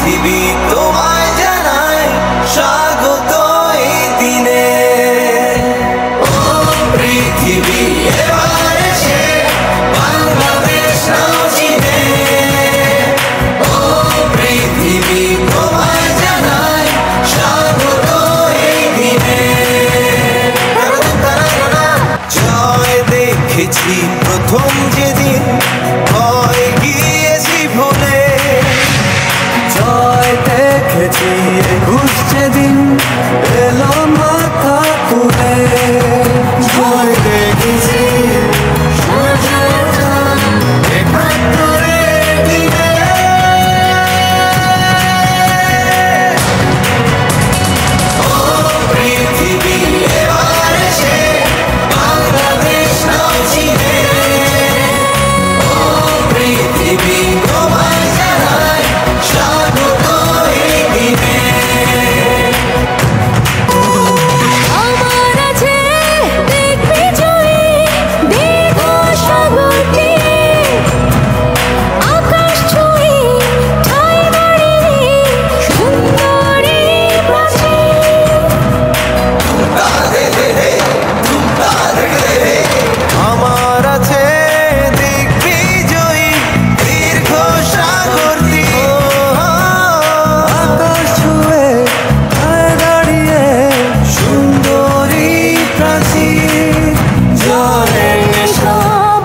পৃথিবী তোমায় জানায় স্বাগত এই দিনে। ও পৃথিবী এবার এসে বাংলাদেশ নাও চিনে। ও পৃথিবী তোমায় জানায় স্বাগত এই দিনে। জয় দেখেছি প্রথম যেদিন, ভয় গিয়েছি ভুলে। জয় দেখেছি ২১ যেদিন এলো মাথা তুলে। জয় দেখেছি পৃথিবী এবার এসে বাংলাদেশ নাও চিনে। ও পৃথিবী তোমায় জানায় স্বাগত এই দিনে। আমার আছে দেখবি জয়ী দীর্ঘ সাগরকে, আকাশ ছুঁয়ে ঠাঁই দাঁড়িয়ে সুন্দরী প্রাচীর। আমার আছে দিগ্বিজয়ী দীর্ঘ সাগর দিয়ে। আকাশ ছুঁয়ে ঠায় দাঁড়িয়ে সুন্দরী প্রাচীর। জলের নেশা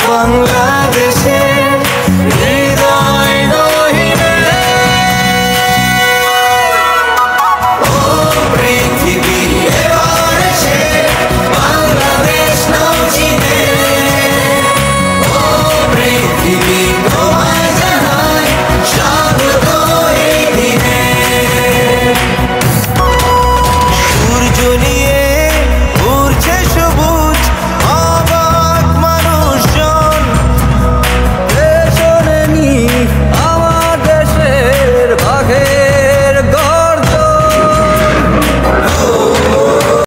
বাংলাদেশে হৃদয় গহীনে। ও পৃথিবী এবার এসে বাংলাদেশ নাও চিনে। ও পৃথিবী তোমায় জানায় স্বাগত এই দিনে। সূর্য নিয়ে